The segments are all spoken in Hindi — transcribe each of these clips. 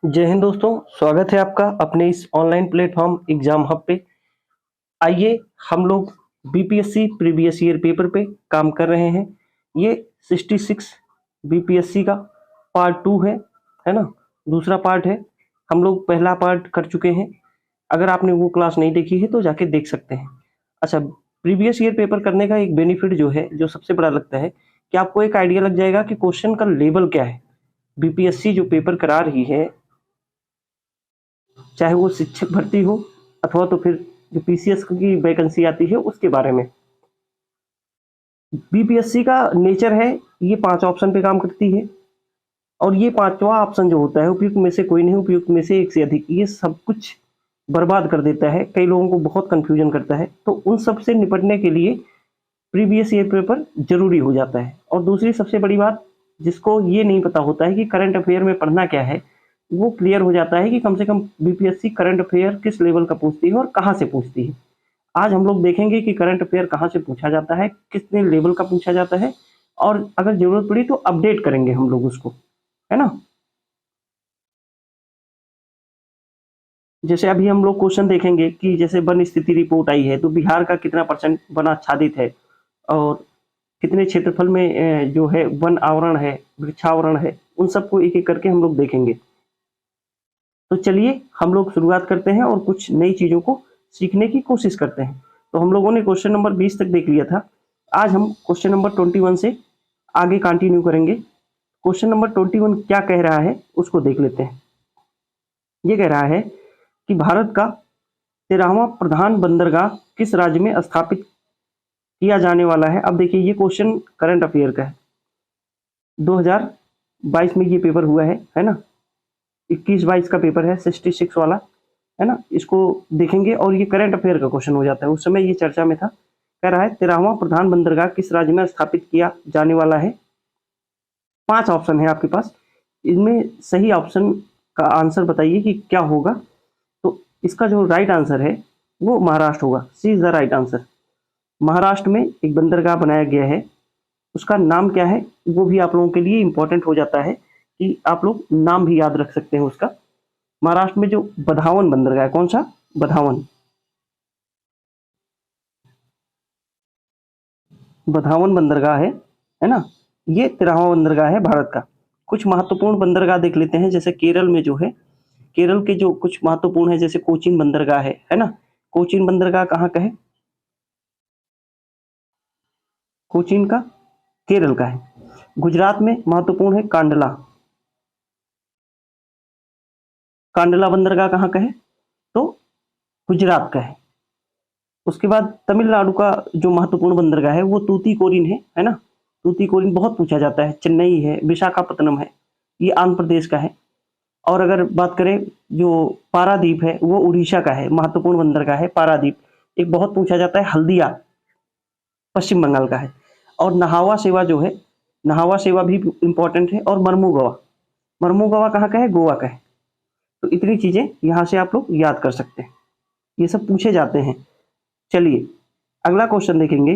जय हिंद दोस्तों, स्वागत है आपका अपने इस ऑनलाइन प्लेटफॉर्म एग्जाम हब पे। आइए हम लोग बीपीएससी प्रीवियस ईयर पेपर पे काम कर रहे हैं। ये 66 बीपीएससी का पार्ट 2 है ना। दूसरा पार्ट है, हम लोग पहला पार्ट कर चुके हैं। अगर आपने वो क्लास नहीं देखी है तो जाके देख सकते हैं। अच्छा, प्रीवियस ईयर पेपर करने का एक बेनिफिट जो है, जो सबसे बड़ा लगता है कि आपको एक आइडिया लग जाएगा कि क्वेश्चन का लेवल क्या है। बीपीएससी जो पेपर करा रही है, चाहे वो शिक्षक भर्ती हो अथवा तो फिर जो पीसीएस की वैकेंसी आती है उसके बारे में। बीपीएससी का नेचर है, ये 5 ऑप्शन पे काम करती है और ये पांचवा ऑप्शन जो होता है उपयुक्त में से कोई नहीं, उपयुक्त में से एक से अधिक, ये सब कुछ बर्बाद कर देता है। कई लोगों को बहुत कंफ्यूजन करता है, तो उन सब से निपटने के लिए प्रीवियस ईयर पेपर जरूरी हो जाता है। और दूसरी सबसे बड़ी बात, जिसको ये नहीं पता होता है कि करंट अफेयर में पढ़ना क्या है, वो क्लियर हो जाता है कि कम से कम बीपीएससी करंट अफेयर किस लेवल का पूछती है और कहाँ से पूछती है। आज हम लोग देखेंगे कि करंट अफेयर कहाँ से पूछा जाता है, कितने लेवल का पूछा जाता है, और अगर जरूरत पड़ी तो अपडेट करेंगे हम लोग उसको, है ना। जैसे अभी हम लोग क्वेश्चन देखेंगे कि जैसे वन स्थिति रिपोर्ट आई है तो बिहार का कितना परसेंट वन आच्छादित है और कितने क्षेत्रफल में जो है वन आवरण है, वृक्षावरण है, उन सबको एक एक करके हम लोग देखेंगे। तो चलिए हम लोग शुरुआत करते हैं और कुछ नई चीज़ों को सीखने की कोशिश करते हैं। तो हम लोगों ने क्वेश्चन नंबर 20 तक देख लिया था। आज हम क्वेश्चन नंबर 21 से आगे कंटिन्यू करेंगे। क्वेश्चन नंबर 21 क्या कह रहा है उसको देख लेते हैं। ये कह रहा है कि भारत का 13वां प्रधान बंदरगाह किस राज्य में स्थापित किया जाने वाला है। अब देखिए, ये क्वेश्चन करंट अफेयर का है, 2022 में ये पेपर हुआ है ना। 21-22 का पेपर है, 66 वाला, है ना। इसको देखेंगे और ये करंट अफेयर का क्वेश्चन हो जाता है। उस समय ये चर्चा में था। कह रहा है 13वां प्रधान बंदरगाह किस राज्य में स्थापित किया जाने वाला है। 5 ऑप्शन है आपके पास, इनमें सही ऑप्शन का आंसर बताइए कि क्या होगा। तो इसका जो राइट आंसर है वो महाराष्ट्र होगा। C is the right answer. Maharashtra में एक बंदरगाह बनाया गया है, उसका नाम क्या है वो भी आप लोगों के लिए इंपॉर्टेंट हो जाता है कि आप लोग नाम भी याद रख सकते हैं उसका। महाराष्ट्र में जो बधावन बंदरगाह है, कौन सा? बधावन। बधावन बंदरगाह है ना। ये 13वां बंदरगाह है भारत का। कुछ महत्वपूर्ण बंदरगाह देख लेते हैं। जैसे केरल में जो है, केरल के जो कुछ महत्वपूर्ण है, जैसे कोचीन बंदरगाह है ना। कोचीन बंदरगाह कहाँ का है? कोचीन का केरल का है। गुजरात में महत्वपूर्ण है कांडला। कांडला बंदरगाह कहाँ का है? तो गुजरात का है। उसके बाद तमिलनाडु का जो महत्वपूर्ण बंदरगाह है वो तूतीकोरिन है ना। तूतीकोरिन बहुत पूछा जाता है। चेन्नई है, विशाखापत्तनम है, ये आंध्र प्रदेश का है। और अगर बात करें जो पारादीप है वो उड़ीसा का है, महत्वपूर्ण बंदरगाह है पारादीप। एक बहुत पूछा जाता है हल्दिया, पश्चिम बंगाल का है। और नहावा सेवा जो है, नहावा सेवा भी इंपॉर्टेंट है। और मर्मुगवा, मर्मुगवा कहाँ का है? गोवा का है। तो इतनी चीजें यहाँ से आप लोग याद कर सकते हैं, ये सब पूछे जाते हैं। चलिए अगला क्वेश्चन देखेंगे।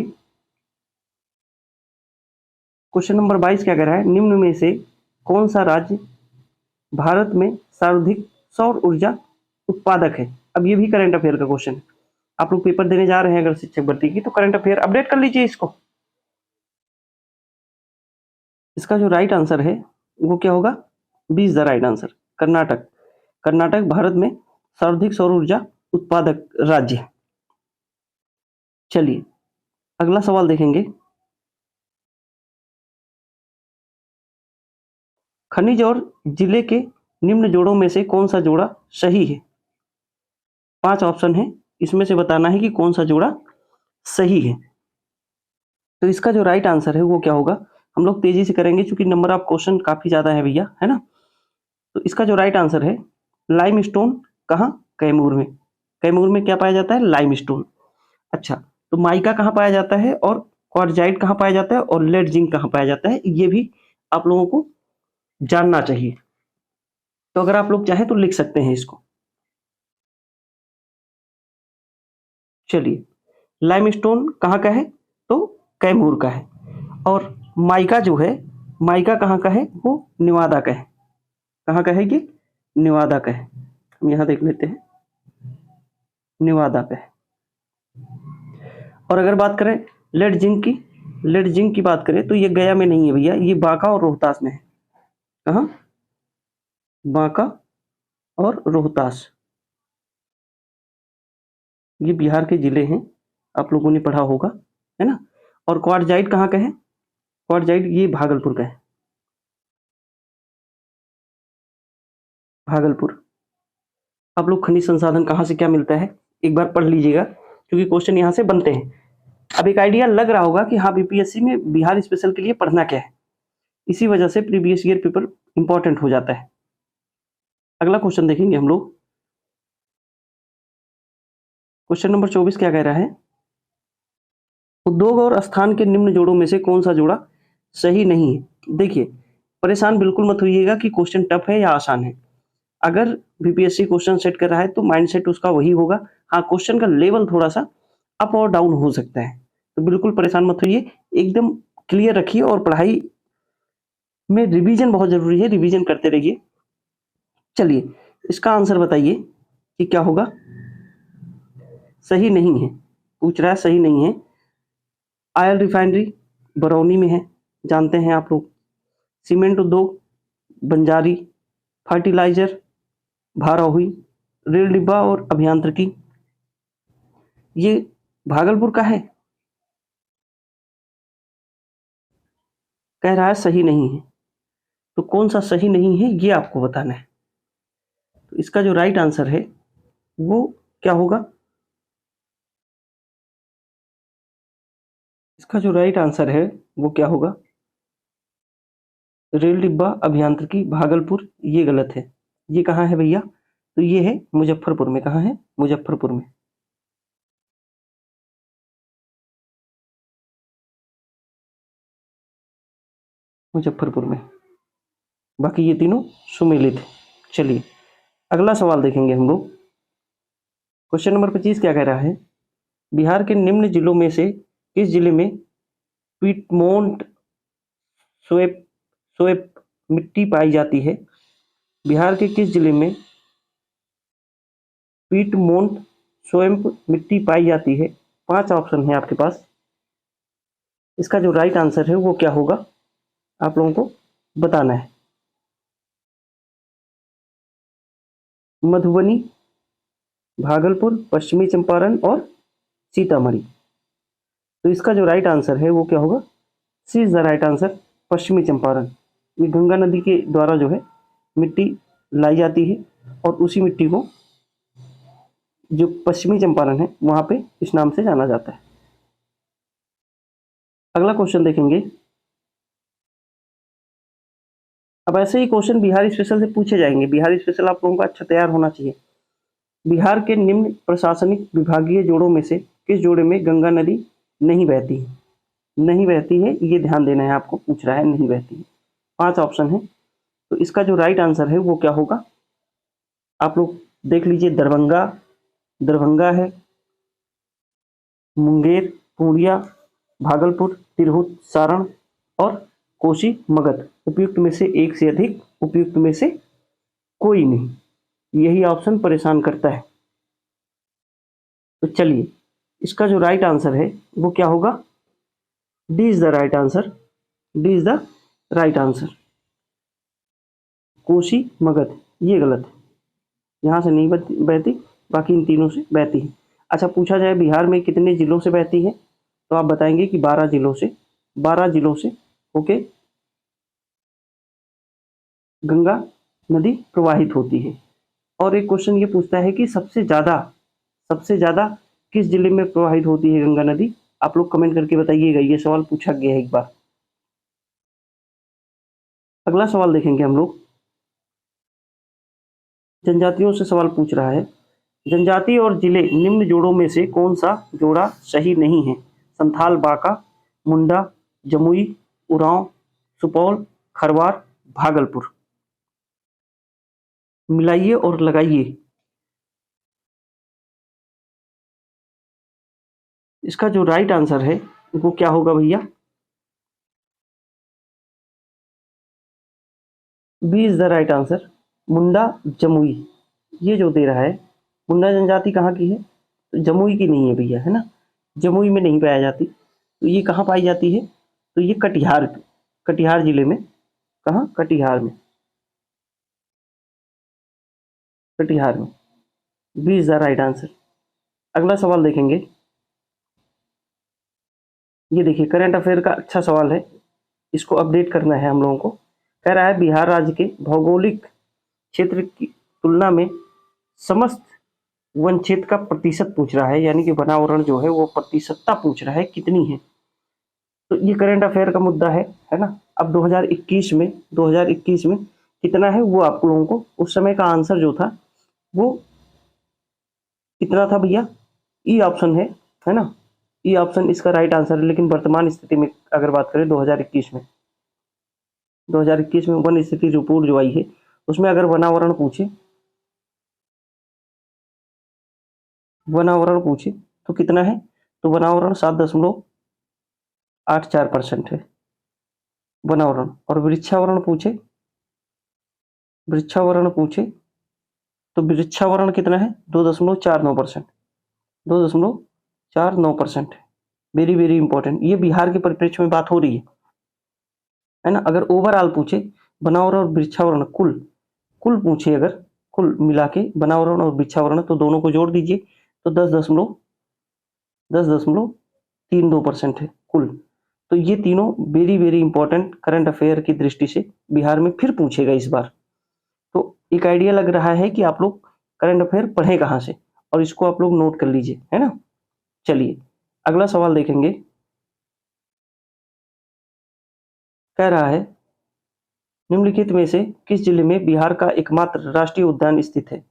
क्वेश्चन नंबर 22 क्या कह रहा है? निम्न में से कौन सा राज्य भारत में सर्वाधिक सौर ऊर्जा उत्पादक है। अब ये भी करंट अफेयर का क्वेश्चन है। आप लोग पेपर देने जा रहे हैं अगर शिक्षक भर्ती की, तो करंट अफेयर अपडेट कर लीजिए इसको। इसका जो राइट आंसर है वो क्या होगा? 20 the right answer. Karnataka. Karnataka Bharat में सर्वाधिक सौर ऊर्जा उत्पादक राज्य है। चलिए अगला सवाल देखेंगे। खनिज और जिले के निम्न जोड़ों में से कौन सा जोड़ा सही है। 5 ऑप्शन है, इसमें से बताना है कि कौन सा जोड़ा सही है। तो इसका जो राइट आंसर है वो क्या होगा? हम लोग तेजी से करेंगे क्योंकि नंबर ऑफ क्वेश्चन काफी ज्यादा है भैया, है ना। तो इसका जो राइट आंसर है, लाइमस्टोन। कहाँ? कैमूर में। कैमूर में क्या पाया जाता है? लाइमस्टोन। अच्छा, तो माइका कहाँ पाया जाता है और क्वार्जाइट कहाँ पाया जाता है और लेड जिंक कहाँ पाया जाता है, ये भी आप लोगों को जानना चाहिए। तो अगर आप लोग चाहें तो लिख सकते हैं इसको। चलिए, लाइमस्टोन कहाँ का है? तो कैमूर का है। और माइका जो है, माइका कहाँ का है? वो निवादा का है। कहाँ का है ये? नेवादा का है। हम यहाँ देख लेते हैं, नेवादा का है। और अगर बात करें लेड जिंक की, लेड जिंक की बात करें तो ये गया में नहीं है भैया, ये बांका और रोहतास में है। कहाँ? बांका और रोहतास, ये बिहार के जिले हैं, आप लोगों ने पढ़ा होगा, है ना। और क्वार्टजाइट कहाँ का है? क्वार्टजाइट ये भागलपुर का है, भागलपुर। आप लोग खनिज संसाधन कहाँ से क्या मिलता है एक बार पढ़ लीजिएगा, क्योंकि क्वेश्चन यहाँ से बनते हैं। अब एक आइडिया लग रहा होगा कि हाँ बीपीएससी में बिहार स्पेशल के लिए पढ़ना क्या है, इसी वजह से प्रीवियस ईयर पेपर इंपॉर्टेंट हो जाता है। अगला क्वेश्चन देखेंगे हम लोग। क्वेश्चन नंबर 24 क्या कह रहा है? उद्योग और स्थान के निम्न जोड़ों में से कौन सा जोड़ा सही नहीं है? देखिए, परेशान बिल्कुल मत होइएगा कि क्वेश्चन टफ है या आसान है। अगर बीपीएससी क्वेश्चन सेट कर रहा है तो माइंडसेट उसका वही होगा। हाँ, क्वेश्चन का लेवल थोड़ा सा अप और डाउन हो सकता है, तो बिल्कुल परेशान मत होइए, एकदम क्लियर रखिए। और पढ़ाई में रिवीजन बहुत जरूरी है, रिवीजन करते रहिए। चलिए, इसका आंसर बताइए कि क्या होगा। सही नहीं है, पूछ रहा है, सही नहीं है। ऑयल रिफाइनरी बरौनी में है, जानते हैं आप लोग। सीमेंट उद्योग बंजारी, फर्टिलाइजर भारौही, रेल डिब्बा और अभियांत्रिकी ये भागलपुर का है। कह रहा है सही नहीं है, तो कौन सा सही नहीं है ये आपको बताना है। तो इसका जो राइट आंसर है वो क्या होगा? इसका जो राइट आंसर है वो क्या होगा? रेल डिब्बा अभियांत्रिकी भागलपुर, ये गलत है। ये कहाँ है भैया? तो ये है मुजफ्फरपुर में। कहाँ है? मुजफ्फरपुर में। मुजफ्फरपुर में। बाकी ये तीनों सुमेलित है। चलिए, अगला सवाल देखेंगे हम लोग। क्वेश्चन नंबर 25 क्या कह रहा है? बिहार के निम्न जिलों में से किस जिले में पीटमोन्ट सोएप सोएप मिट्टी पाई जाती है? बिहार के किस जिले में पीटमोन्ट सोएप मिट्टी पाई जाती है? 5 ऑप्शन है आपके पास। इसका जो राइट आंसर है वो क्या होगा, आप लोगों को बताना है। मधुबनी, भागलपुर, पश्चिमी चंपारण और सीतामढ़ी। तो इसका जो राइट आंसर है वो क्या होगा? C is the right answer, पश्चिमी चंपारण। ये गंगा नदी के द्वारा जो है मिट्टी लाई जाती है, और उसी मिट्टी को जो पश्चिमी चंपारण है वहां पे इस नाम से जाना जाता है। अगला क्वेश्चन देखेंगे। अब ऐसे ही क्वेश्चन बिहार स्पेशल से पूछे जाएंगे। बिहार स्पेशल आप लोगों का अच्छा तैयार होना चाहिए। बिहार के निम्न प्रशासनिक विभागीय जोड़ों में से किस जोड़े में गंगा नदी नहीं बहती है? नहीं बहती है, ये ध्यान देना है आपको, पूछ रहा है नहीं बहती है। 5 ऑप्शन है, तो इसका जो राइट आंसर है वो क्या होगा, आप लोग देख लीजिए। दरभंगा, दरभंगा है, मुंगेर, पूर्णिया, भागलपुर, तिरहुत, सारण और कोसी मगध। उपयुक्त में से एक से अधिक, उपयुक्त में से कोई नहीं। यही ऑप्शन परेशान करता है। तो चलिए, इसका जो राइट आंसर है वो क्या होगा? D is the right answer. D is the right answer. Kosi Magadh ये गलत है, यहाँ से नहीं बहती, बाकी इन तीनों से बहती है। अच्छा, पूछा जाए बिहार में कितने जिलों से बहती है, तो आप बताएंगे कि 12 जिलों से। 12 जिलों से ओके गंगा नदी प्रवाहित होती है। और एक क्वेश्चन ये पूछता है कि सबसे ज्यादा किस जिले में प्रवाहित होती है गंगा नदी? आप लोग कमेंट करके बताइएगा, ये सवाल पूछा गया है एक बार। अगला सवाल देखेंगे हम लोग। जनजातियों से सवाल पूछ रहा है। जनजाति और जिले निम्न जोड़ों में से कौन सा जोड़ा सही नहीं है? संथाल, बांका, मुंडा, जमुई, उरांव, सुपौल, खरवार, भागलपुर। मिलाइए और लगाइए। इसका जो राइट आंसर है वो क्या होगा भैया? B is the right answer. Munda Jamui, ये जो दे रहा है, मुंडा जनजाति कहाँ की है? तो जमुई की नहीं है भैया, है ना, जमुई में नहीं पाया जाती। तो ये कहाँ पाई जाती है? तो ये कटिहार, कटिहार जिले में, कहाँ? कटिहार में, कटिहार में। B is the right answer. अगला सवाल देखेंगे। ये देखिए करंट अफेयर का अच्छा सवाल है, इसको अपडेट करना है हम लोगों को। कह रहा है बिहार राज्य के भौगोलिक क्षेत्र की तुलना में समस्त वन क्षेत्र का प्रतिशत पूछ रहा है, यानी कि वनावरण जो है वो प्रतिशतता पूछ रहा है कितनी है। तो ये करंट अफेयर का मुद्दा है ना। अब 2021 में कितना है वो आप लोगों को उस समय का आंसर जो था वो कितना था भैया? ई ऑप्शन है ना, ई ऑप्शन इसका राइट आंसर है। लेकिन वर्तमान स्थिति में अगर बात करें 2021 में वन स्थिति रिपोर्ट जो आई है उसमें अगर वनावरण पूछे तो कितना है? तो वनावरण 7.84% है वनावरण। और वृक्षावरण पूछे तो वृक्षावरण कितना है? 2.49%, 2.49% है। वेरी वेरी इंपॉर्टेंट, ये बिहार के परिप्रेक्ष्य में बात हो रही है ना। अगर ओवरऑल पूछे वनावरण और वृक्षावरण कुल कुल पूछे, अगर कुल मिला के वनावरण और वृक्षावरण तो दोनों को जोड़ दीजिए तो 10.32% है कुल। तो ये तीनों very very important current affair की दृष्टि से बिहार में फिर पूछेगा इस बार। तो एक आइडिया लग रहा है कि आप लोग करंट अफेयर पढ़े कहाँ से, और इसको आप लोग नोट कर लीजिए, है ना। चलिए अगला सवाल देखेंगे। कह रहा है निम्नलिखित में से किस जिले में बिहार का एकमात्र राष्ट्रीय उद्यान स्थित है?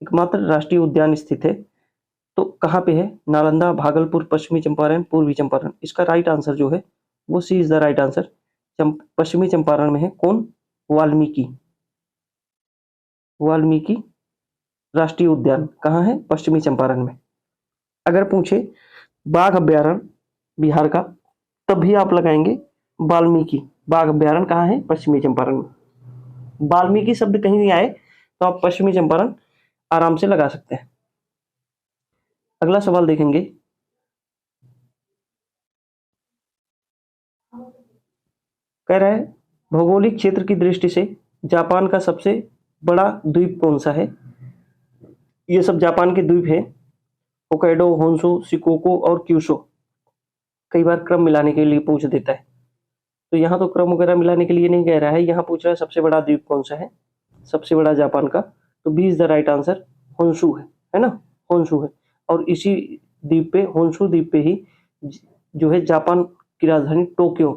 एकमात्र राष्ट्रीय उद्यान स्थित है तो कहाँ पे है? नालंदा, भागलपुर, पश्चिमी चंपारण, पूर्वी चंपारण। इसका राइट आंसर जो है वो सी इज द राइट आंसर। पश्चिमी चंपारण में है। कौन? वाल्मीकि, वाल्मीकि राष्ट्रीय उद्यान कहाँ है? पश्चिमी चंपारण में। अगर पूछे बाघ अभ्यारण्य बिहार का तब भी आप लगाएंगे वाल्मीकि। बाघ अभ्यारण्य कहाँ है? पश्चिमी चंपारण में। वाल्मीकि शब्द कहीं नहीं आए तो आप पश्चिमी चंपारण आराम से लगा सकते हैं। अगला सवाल देखेंगे। कह रहा है भौगोलिक क्षेत्र की दृष्टि से जापान का सबसे बड़ा द्वीप कौन सा है? ये सब जापान के द्वीप है, होक्काइडो, होन्शु, शिकोको और क्यूशो। कई बार क्रम मिलाने के लिए पूछ देता है, तो यहाँ तो क्रम वगैरह मिलाने के लिए नहीं कह रहा है, यहाँ पूछ रहा है सबसे बड़ा द्वीप कौन सा है, सबसे बड़ा जापान का। तो B is the right answer, Honshu है ना, होन्शु है। और इसी द्वीप पे, होन्शु द्वीप पे ही जो है जापान की राजधानी टोक्यो,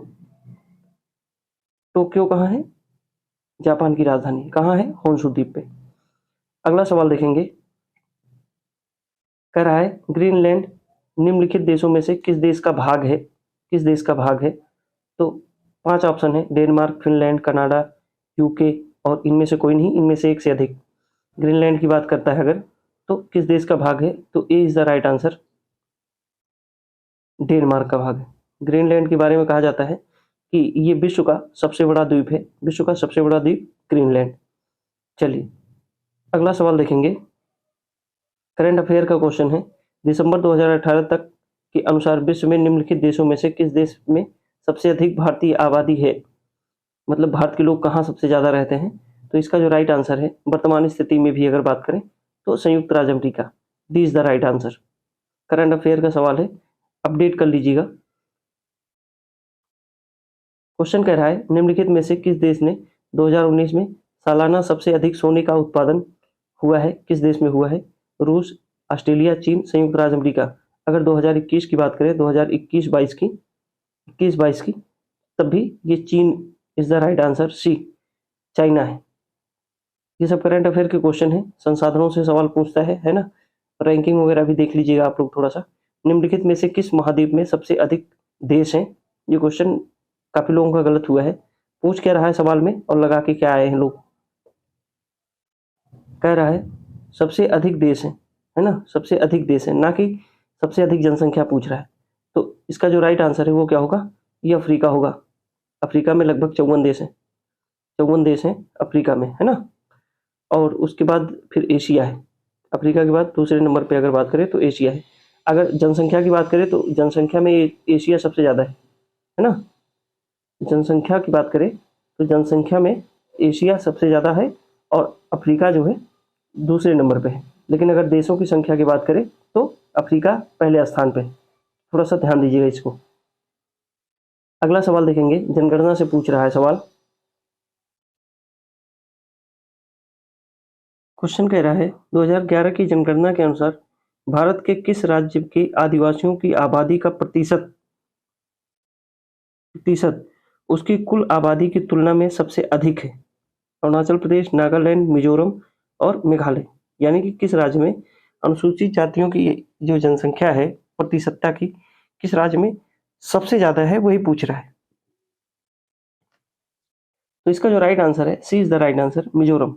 टोक्यो कहाँ है? जापान की राजधानी कहाँ है? होन्शु द्वीप पे। अगला सवाल देखेंगे। कह रहा है ग्रीनलैंड निम्नलिखित देशों में से किस देश का भाग है? किस देश का भाग है? तो 5 ऑप्शन है, डेनमार्क, फिनलैंड, कनाडा, यूके और इनमें से कोई नहीं, इनमें से एक से अधिक। ग्रीनलैंड की बात करता है अगर तो किस देश का भाग है? तो A is the right answer, Denmark का भाग है। ग्रीनलैंड के बारे में कहा जाता है कि ये विश्व का सबसे बड़ा द्वीप है, विश्व का सबसे बड़ा द्वीप ग्रीनलैंड। चलिए अगला सवाल देखेंगे। करंट अफेयर का क्वेश्चन है, दिसंबर 2018 तक के अनुसार विश्व में निम्नलिखित देशों में से किस देश में सबसे अधिक भारतीय आबादी है? मतलब भारत के लोग कहाँ सबसे ज़्यादा रहते हैं? तो इसका जो राइट आंसर है वर्तमान स्थिति में भी अगर बात करें तो संयुक्त राज्य America, the is the right answer. Current affair का सवाल है, अपडेट कर लीजिएगा। क्वेश्चन कह रहा है निम्नलिखित में से किस देश ने 2019 में सालाना सबसे अधिक सोने का उत्पादन हुआ है? किस देश में हुआ है? रूस, ऑस्ट्रेलिया, चीन, संयुक्त राज्य अमेरिका। अगर 2021 की बात करें, 2021-22 की, 21-22 की, तब भी ये चीन is the right answer, C China है। ये सब करंट अफेयर के क्वेश्चन है, संसाधनों से सवाल पूछता है ना। रैंकिंग वगैरह भी देख लीजिएगा आप लोग थोड़ा सा। निम्नलिखित में से किस महाद्वीप में सबसे अधिक देश हैं? ये क्वेश्चन काफी लोगों का गलत हुआ है। पूछ क्या रहा है सवाल में और लगा के क्या आए हैं लोग? कह रहा है सबसे अधिक देश है ना, सबसे अधिक देश है, ना कि सबसे अधिक जनसंख्या पूछ रहा है। तो इसका जो राइट आंसर है वो क्या होगा? ये अफ्रीका होगा। अफ्रीका में लगभग 54 देश हैं, 54 देश हैं अफ्रीका में, है ना। और उसके बाद फिर एशिया है। अफ्रीका के बाद दूसरे नंबर पे अगर बात करें तो एशिया है। अगर जनसंख्या की बात करें तो जनसंख्या में एशिया सबसे ज़्यादा है ना? जनसंख्या की बात करें तो जनसंख्या में एशिया सबसे ज़्यादा है और अफ्रीका जो है दूसरे नंबर पे है। लेकिन अगर देशों की संख्या की बात करें तो अफ्रीका पहले स्थान पे है। थोड़ा सा ध्यान दीजिएगा इसको। अगला सवाल देखेंगे, जनगणना से पूछ रहा है सवाल। क्वेश्चन कह रहा है 2011 की जनगणना के अनुसार भारत के किस राज्य के आदिवासियों की आबादी का प्रतिशत उसकी कुल आबादी की तुलना में सबसे अधिक है? अरुणाचल प्रदेश, नागालैंड, मिजोरम और मेघालय। यानी कि किस राज्य में अनुसूचित जातियों की जो जनसंख्या है प्रतिशतता की, किस राज्य में सबसे ज्यादा है, वही पूछ रहा है। तो इसका जो राइट आंसर है, C is the right answer, Mizoram.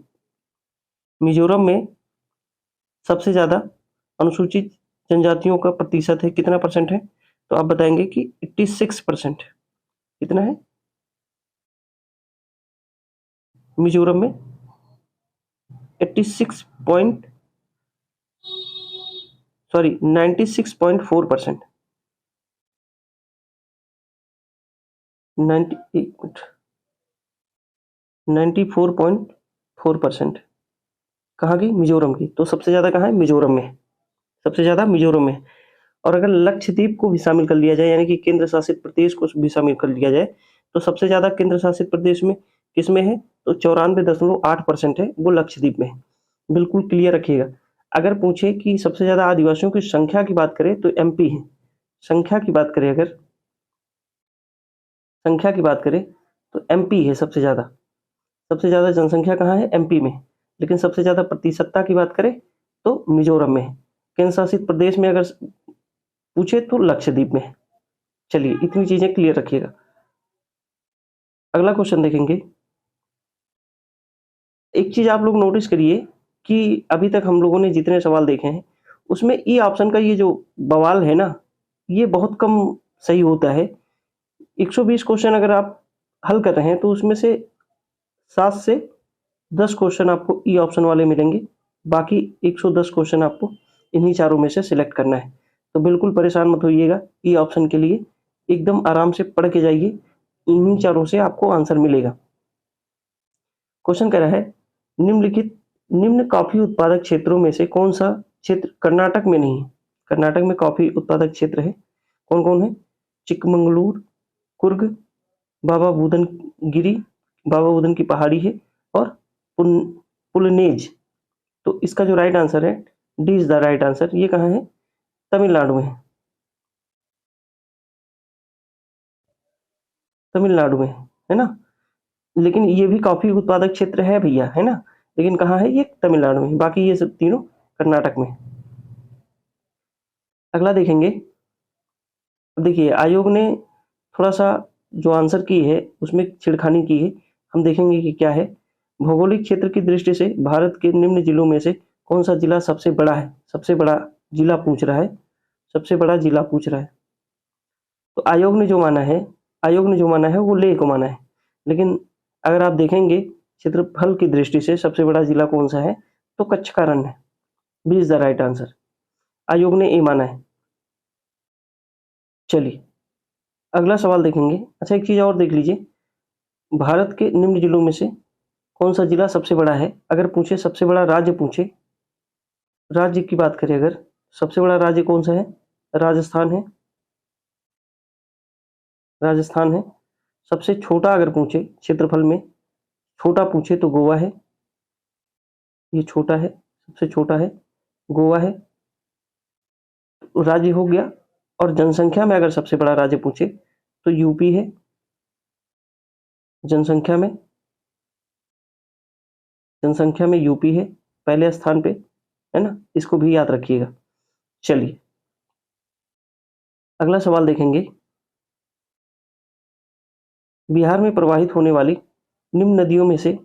Mizoram में सबसे ज्यादा अनुसूचित जनजातियों का प्रतिशत है। कितना परसेंट है? तो आप बताएंगे कि 86%। कितना है मिजोरम में? 86 पॉइंट, सॉरी 96.4%। 94.4%। कहाँ की? मिजोरम की। तो सबसे ज्यादा कहाँ है? मिजोरम में है। सबसे ज्यादा मिजोरम में है। और अगर लक्षद्वीप को भी शामिल कर लिया जाए, यानी कि केंद्र शासित प्रदेश को भी शामिल कर लिया जाए, तो सबसे ज्यादा केंद्र शासित प्रदेश में किसमें है? तो 94.8% है, वो लक्षद्वीप में है। बिल्कुल क्लियर रखिएगा। अगर पूछे कि सबसे ज्यादा आदिवासियों की संख्या की बात करें तो एमपी है। संख्या की बात करें, अगर संख्या की बात करें तो एमपी है सबसे ज्यादा। सबसे ज्यादा जनसंख्या कहाँ है? एमपी में। लेकिन सबसे ज्यादा प्रतिशतता की बात करें तो मिजोरम में है। केंद्र शासित प्रदेश में अगर पूछे तो लक्षद्वीप में है। चलिए, इतनी चीजें क्लियर रखिएगा। अगला क्वेश्चन देखेंगे। एक चीज आप लोग नोटिस करिए कि अभी तक हम लोगों ने जितने सवाल देखे हैं उसमें ई ऑप्शन का ये जो बवाल है ना, ये बहुत कम सही होता है। 120 क्वेश्चन अगर आप हल कर रहे हैं तो उसमें से 7 से 10 क्वेश्चन आपको ई ऑप्शन वाले मिलेंगे। बाकी 110 क्वेश्चन आपको इन्हीं चारों में से सिलेक्ट करना है। तो बिल्कुल परेशान मत होइएगा ई ऑप्शन के लिए, एकदम आराम से पढ़ के जाइए, इन्हीं चारों से आपको आंसर मिलेगा। क्वेश्चन कह रहा है निम्नलिखित निम्न कॉफी उत्पादक क्षेत्रों में से कौन सा क्षेत्र कर्नाटक में नहीं है? कर्नाटक में कॉफी उत्पादक क्षेत्र है, कौन कौन है? चिकमंगलूर, कुर्ग, बाबा बुदन गिरी, बाबा बुदन की पहाड़ी है, और पुलनेज। तो इसका जो राइट आंसर है, D is the right answer. ये कहाँ है? तमिलनाडु में है। तमिलनाडु में है ना? लेकिन ये भी कॉफी उत्पादक क्षेत्र है भैया, है ना? लेकिन कहाँ है ये? तमिलनाडु में। बाकी ये सब तीनों कर्नाटक में। अगला देखेंगे। देखिए, आयोग ने थोड़ा सा जो आंसर की है उसमें छिड़खानी की है। हम देखेंगे कि क्या है। भौगोलिक क्षेत्र की दृष्टि से भारत के निम्न जिलों में से कौन सा जिला सबसे बड़ा है? सबसे बड़ा जिला पूछ रहा है। सबसे बड़ा जिला पूछ रहा है। तो आयोग ने जो माना है वो लेह को माना है। लेकिन अगर आप देखेंगे क्षेत्रफल की दृष्टि से सबसे बड़ा जिला कौन सा है, तो कच्छ का रण है। B is the right answer. आयोग ने ए माना है। चलिए, अगला सवाल देखेंगे। अच्छा, एक चीज और देख लीजिए। भारत के निम्न जिलों में से कौन सा जिला सबसे बड़ा है? अगर पूछे सबसे बड़ा राज्य पूछे, राज्य की बात करें अगर, सबसे बड़ा राज्य कौन सा है? राजस्थान है। राजस्थान है। सबसे छोटा अगर पूछे क्षेत्रफल में, छोटा पूछे तो गोवा है। ये छोटा है, सबसे छोटा है गोवा है। राज्य हो गया। और जनसंख्या में अगर सबसे बड़ा राज्य पूछे तो यूपी है। जनसंख्या में, जनसंख्या में यूपी है पहले स्थान पे, है ना? इसको भी याद रखिएगा। चलिए, अगला सवाल देखेंगे। बिहार में प्रवाहित होने वाली निम्न नदियों में से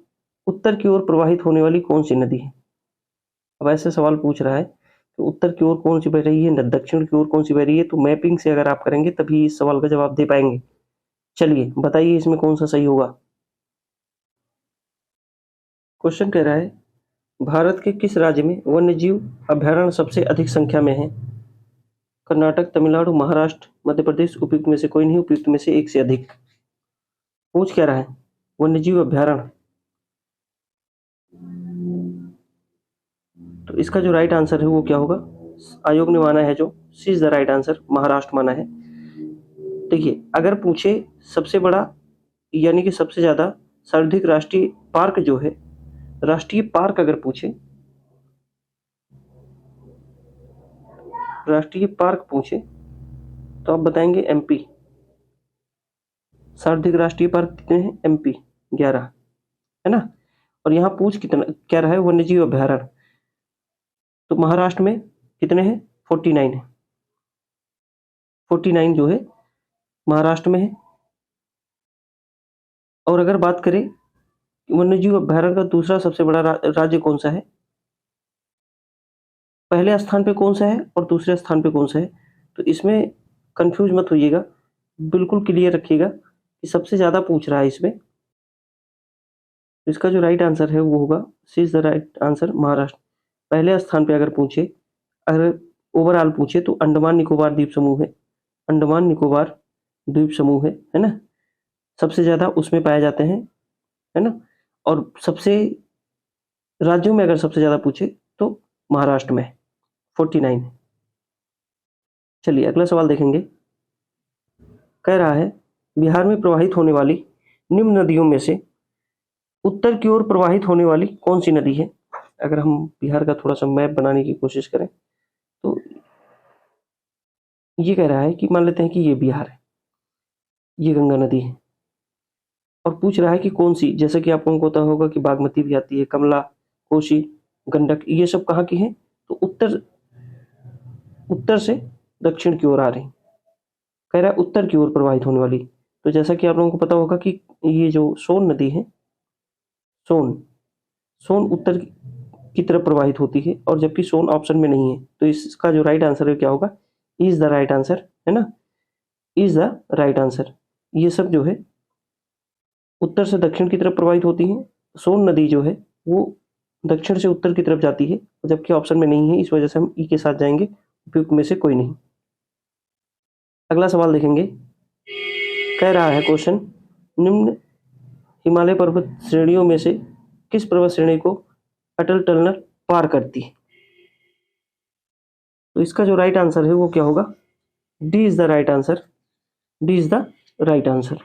उत्तर की ओर प्रवाहित होने वाली कौन सी नदी है? अब ऐसे सवाल पूछ रहा है कि उत्तर की ओर कौन सी बह रही है, दक्षिण की ओर कौन सी बह रही है। तो मैपिंग से अगर आप करेंगे तभी इस सवाल का जवाब दे पाएंगे। चलिए, बताइए इसमें कौन सा सही होगा। क्वेश्चन कह रहा है भारत के किस राज्य में वन्यजीव अभयारण्य सबसे अधिक संख्या में है? कर्नाटक, तमिलनाडु, महाराष्ट्र, मध्य प्रदेश। उपयुक्त में से कोई नहीं, उपयुक्त में से एक से अधिक। पूछ क्या रहा है? वन्यजीव अभयारण्य। तो इसका जो राइट आंसर है वो क्या होगा? आयोग ने माना है जो C is the right answer, Maharashtra माना है। देखिए, अगर पूछे सबसे बड़ा यानी कि सबसे ज्यादा सर्वाधिक राष्ट्रीय पार्क जो है, राष्ट्रीय पार्क अगर पूछे, राष्ट्रीय पार्क पूछे तो आप बताएंगे एमपी। सर्वाधिक राष्ट्रीय पार्क कितने हैं? एमपी 11 है ना। और यहाँ पूछ कितना क्या रहा है? वन्यजीव अभयारण्य। तो महाराष्ट्र में कितने हैं? 49 है। 49 जो है महाराष्ट्र में है। और अगर बात करें वन्यजीव अभयारण्य का दूसरा सबसे बड़ा राज्य कौन सा है, पहले स्थान पे कौन सा है और दूसरे स्थान पे कौन सा है, तो इसमें कंफ्यूज मत होइएगा, बिल्कुल क्लियर रखिएगा कि सबसे ज्यादा पूछ रहा है इसमें। इसका जो राइट आंसर है वो होगा C is the right answer, Maharashtra. पहले स्थान पे अगर पूछे, अगर ओवरऑल पूछे तो अंडमान निकोबार द्वीप समूह है, अंडमान निकोबार द्वीप समूह है ना, सबसे ज्यादा उसमें पाए जाते हैं, है ना। और सबसे राज्यों में अगर सबसे ज्यादा पूछे तो महाराष्ट्र में 49 है। चलिए अगला सवाल देखेंगे। कह रहा है बिहार में प्रवाहित होने वाली निम्न नदियों में से उत्तर की ओर प्रवाहित होने वाली कौन सी नदी है? अगर हम बिहार का थोड़ा सा मैप बनाने की कोशिश करें तो ये कह रहा है कि मान लेते हैं कि ये बिहार है, ये गंगा नदी है, और पूछ रहा है कि कौन सी, जैसे कि आप लोगों को पता होगा कि बागमती भी आती है, कमला, कोसी, गंडक, ये सब कहाँ की हैं? तो उत्तर उत्तर से दक्षिण की ओर आ रही। कह रहा है उत्तर की ओर प्रवाहित होने वाली। तो जैसा कि आप लोगों को पता होगा कि ये जो सोन नदी है, सोन सोन उत्तर की तरफ प्रवाहित होती है, और जबकि सोन ऑप्शन में नहीं है, तो इसका जो राइट आंसर है क्या होगा? इज द राइट आंसर, है ना, इज द राइट आंसर। ये सब जो है उत्तर से दक्षिण की तरफ प्रवाहित होती है। सोन नदी जो है वो दक्षिण से उत्तर की तरफ जाती है, जबकि ऑप्शन में नहीं है, इस वजह से हम ई के साथ जाएंगे, उपयुक्त में से कोई नहीं। अगला सवाल देखेंगे। कह रहा है क्वेश्चन, निम्न हिमालय पर्वत श्रेणियों में से किस पर्वत श्रेणी को अटल टनल पार करती है? तो इसका जो राइट आंसर है वो क्या होगा? D is the right answer, D is the right answer,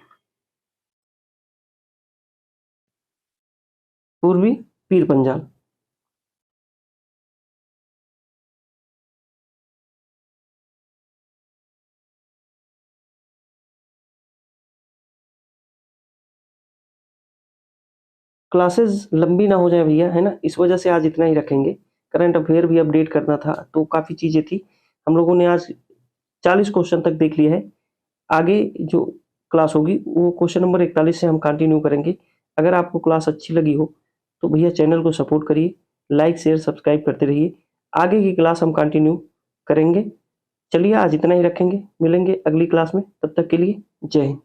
पूर्वी पीर पंजाल। क्लासेस लंबी ना हो जाए भैया, है ना, इस वजह से आज इतना ही रखेंगे। करंट अफेयर भी अपडेट करना था, तो काफ़ी चीज़ें थी। हम लोगों ने आज 40 क्वेश्चन तक देख लिया है। आगे जो क्लास होगी वो क्वेश्चन नंबर 41 से हम कंटिन्यू करेंगे। अगर आपको क्लास अच्छी लगी हो तो भैया चैनल को सपोर्ट करिए, लाइक शेयर सब्सक्राइब करते रहिए। आगे की क्लास हम कंटिन्यू करेंगे। चलिए आज इतना ही रखेंगे, मिलेंगे अगली क्लास में, तब तक के लिए जय हिंद।